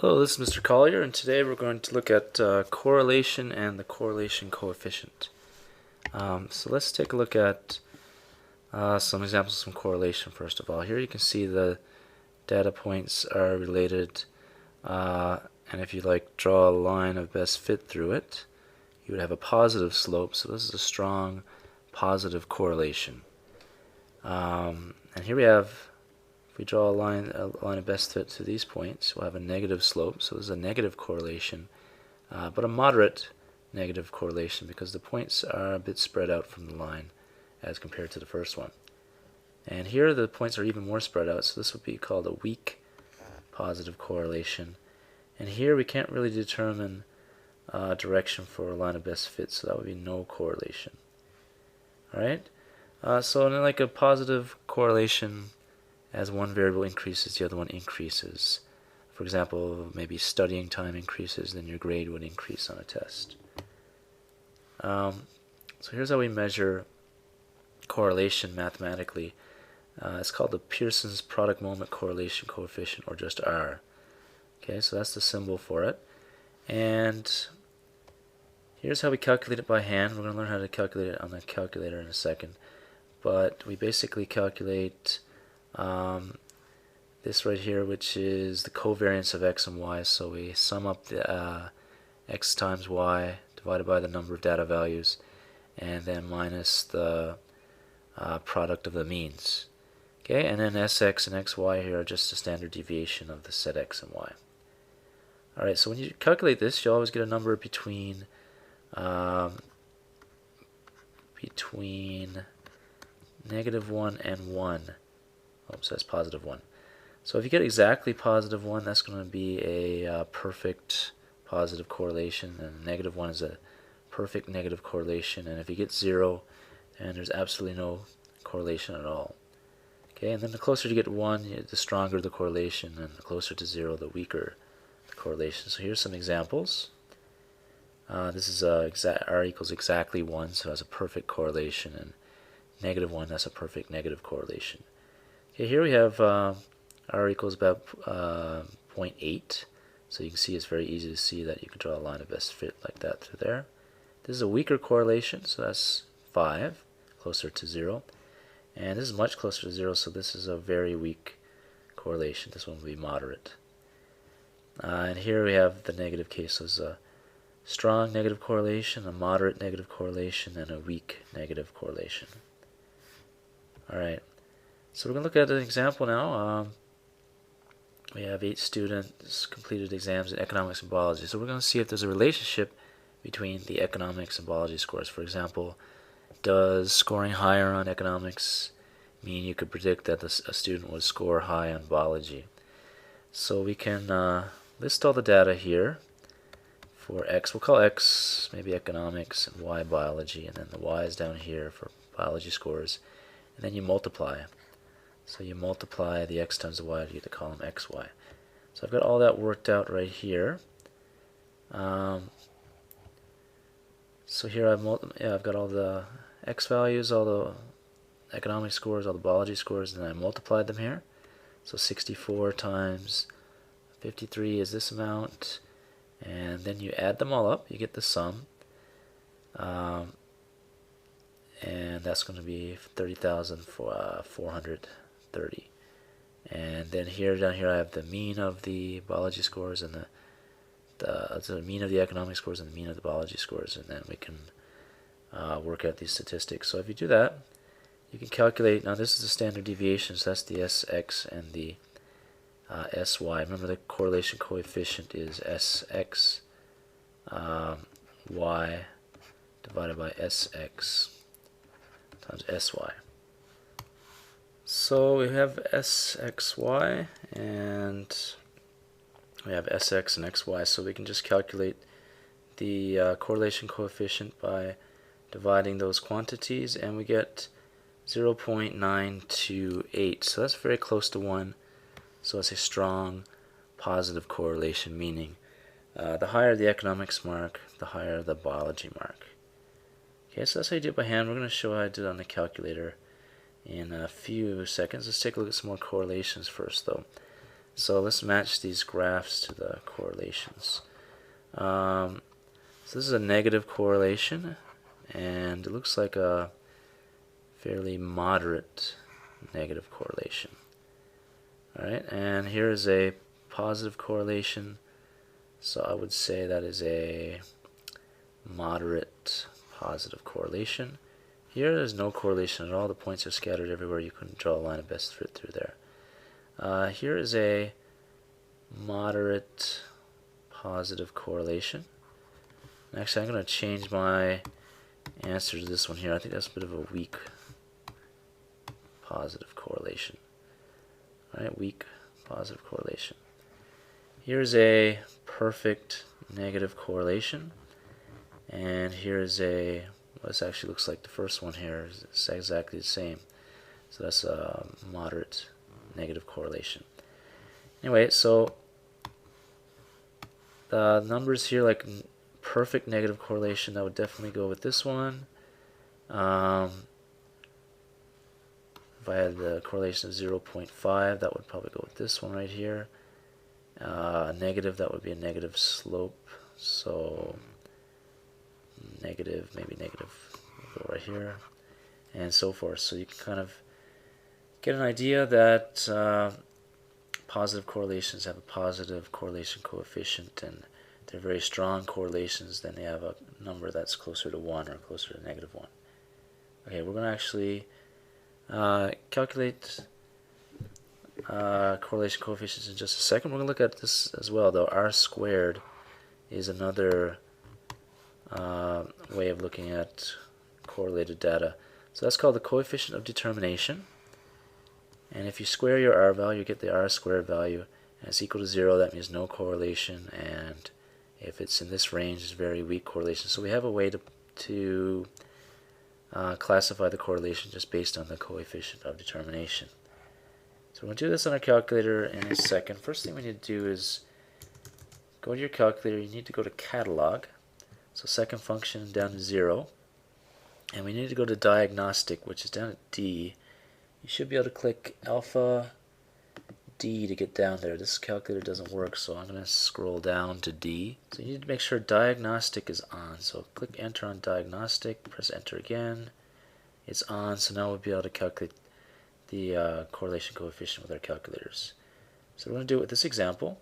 Hello, this is Mr. Collier, and today we're going to look at correlation and the correlation coefficient. So let's take a look at some examples of some correlation first of all. Here you can see the data points are related, and if you draw a line of best fit through it, you would have a positive slope, so this is a strong positive correlation. And here we have, if we draw a line of best fit to these points, we'll have a negative slope, so this is a negative correlation, but a moderate negative correlation because the points are a bit spread out from the line as compared to the first one. And here the points are even more spread out, so this would be called a weak positive correlation. And here we can't really determine direction for a line of best fit, so that would be no correlation. Alright, so in a positive correlation, as one variable increases, the other one increases. For example, maybe studying time increases, then your grade would increase on a test. So here's how we measure correlation mathematically. It's called the Pearson's product moment correlation coefficient, or just R. Okay, so that's the symbol for it. And here's how we calculate it by hand. We're going to learn how to calculate it on the calculator in a second. But we basically calculate this right here, which is the covariance of x and y. So we sum up the x times y divided by the number of data values, and then minus the product of the means. Okay, and then sx and xy here are just the standard deviation of the set x and y. Alright, so when you calculate this, you always get a number between -1 and 1. Oops, that's +1. So if you get exactly +1, that's going to be a perfect positive correlation, and -1 is a perfect negative correlation. And if you get 0, then there's absolutely no correlation at all. Okay, and then the closer you get to 1, the stronger the correlation, and the closer to 0, the weaker the correlation. So here's some examples. This is R equals exactly 1, so that's a perfect correlation, and -1, that's a perfect negative correlation. Okay, here we have R equals about 0.8, so you can see it's very easy to see that you can draw a line of best fit like that through there. This is a weaker correlation, so that's 5, closer to 0. And this is much closer to 0, so this is a very weak correlation. This one will be moderate. And here we have the negative case, so it's a strong negative correlation, a moderate negative correlation, and a weak negative correlation. Alright, so we're going to look at an example now. We have 8 students completed exams in economics and biology. So we're going to see if there's a relationship between the economics and biology scores. For example, does scoring higher on economics mean you could predict that a student would score high on biology? So we can list all the data here for x. We'll call x maybe economics and y biology, and then the y is down here for biology scores. And then you multiply. So you multiply the x times the y to get the column xy. So I've got all that worked out right here. So here I've got all the x values, all the economic scores, all the biology scores, and then I multiplied them here. So 64 times 53 is this amount, and then you add them all up, you get the sum. And that's going to be 30,430. And then down here I have the mean of the biology scores and the mean of the economic scores and the mean of the biology scores, and then we can work out these statistics. So if you do that, you can calculate. Now this is the standard deviation, so that's the Sx and the Sy. Remember the correlation coefficient is Sx y divided by Sx times Sy. So we have Sxy and we have Sx and Xy, so we can just calculate the correlation coefficient by dividing those quantities, and we get 0.928. So that's very close to 1. So it's a strong positive correlation, meaning the higher the economics mark, the higher the biology mark. Okay, so that's how you do it by hand. We're going to show how I did it on the calculator in a few seconds. Let's take a look at some more correlations first, though. So let's match these graphs to the correlations. So this is a negative correlation, and it looks like a fairly moderate negative correlation. Alright, and here is a positive correlation, so I would say that is a moderate positive correlation. Here there's no correlation at all, the points are scattered everywhere, you couldn't draw a line of best fit through there. Here is a moderate positive correlation. Actually, I'm going to change my answer to this one here. I think that's a bit of a weak positive correlation. Alright, weak positive correlation. Here's a perfect negative correlation. And here's a, well, this actually looks like the first one here. It's exactly the same. So that's a moderate negative correlation. Anyway, so the numbers here, like perfect negative correlation, that would definitely go with this one. If I had the correlation of 0.5, that would probably go with this one right here. Negative, that would be a negative slope. So negative, maybe negative, we'll go right here, and so forth. So you can kind of get an idea that positive correlations have a positive correlation coefficient, and they're very strong correlations. Then they have a number that's closer to 1 or closer to -1. Okay, we're going to actually calculate correlation coefficients in just a second. We're going to look at this as well, though. R squared is another way of looking at correlated data. So that's called the coefficient of determination. And if you square your R value, you get the R squared value, and it's equal to 0. That means no correlation, and if it's in this range, it's very weak correlation. So we have a way to classify the correlation just based on the coefficient of determination. So we're going to do this on our calculator in a second. First thing we need to do is go to your calculator. You need to go to catalog. So second function down to 0. And we need to go to diagnostic, which is down at D. You should be able to click alpha D to get down there. This calculator doesn't work, so I'm going to scroll down to D. So you need to make sure diagnostic is on. So click enter on diagnostic, press enter again. It's on, so now we'll be able to calculate the correlation coefficient with our calculators. So we're going to do it with this example.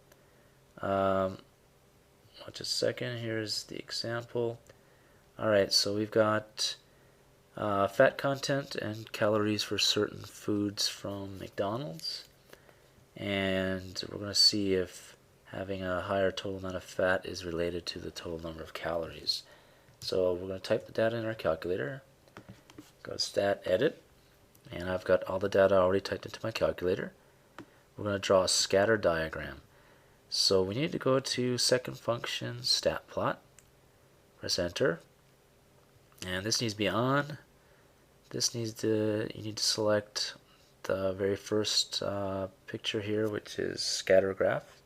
Watch a second. Here's the example. Alright, so we've got fat content and calories for certain foods from McDonald's. And we're going to see if having a higher total amount of fat is related to the total number of calories. So we're going to type the data in our calculator. Go to stat edit. And I've got all the data already typed into my calculator. We're going to draw a scatter diagram. So we need to go to second function, stat plot. Press enter. And this needs to be on. This needs to, you need to select the very first picture here, which is scatter graph.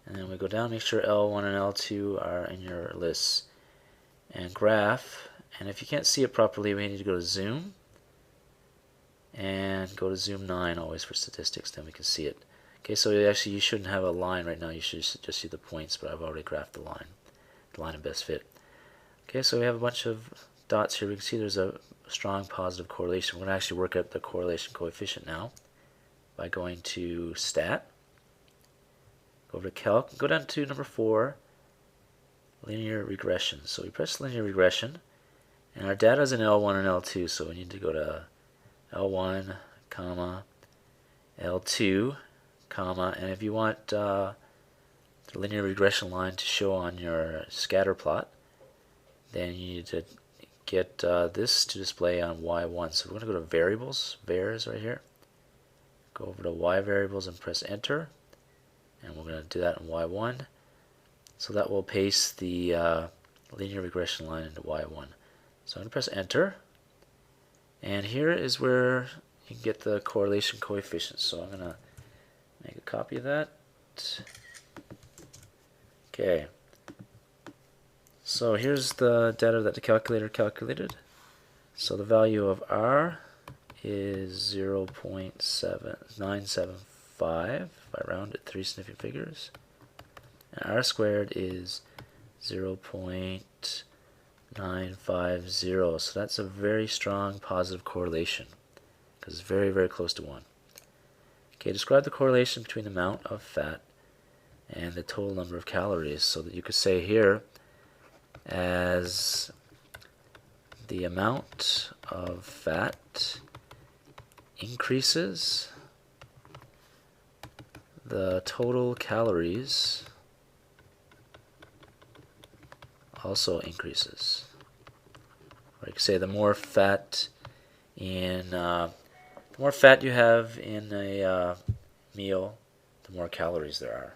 And then we go down, make sure L1 and L2 are in your lists. And graph, and if you can't see it properly, we need to go to zoom. And go to zoom 9 always for statistics, then we can see it. Okay, so actually you shouldn't have a line right now, you should just see the points, but I've already graphed the line of best fit. Okay, so we have a bunch of dots here. We can see there's a strong positive correlation. We're going to actually work out the correlation coefficient now by going to stat, go over to calc, go down to number 4, linear regression. So we press linear regression, and our data is in L1 and L2, so we need to go to L1, comma, L2, comma, and if you want the linear regression line to show on your scatter plot, then you need to get this to display on Y1. So we're going to go to variables, vars right here, go over to Y variables and press enter, and we're going to do that in Y1. So that will paste the linear regression line into Y1. So I'm going to press enter. And here is where you can get the correlation coefficients. So I'm going to make a copy of that. Okay. So here's the data that the calculator calculated. So the value of R is 0.975. If if I round it 3 significant figures. And r squared is 0.950. So that's a very strong positive correlation because it's very, very close to 1. Okay, describe the correlation between the amount of fat and the total number of calories. So that you could say here, as the amount of fat increases, the total calories also increases. Or you could say the more fat you have in a meal, the more calories there are.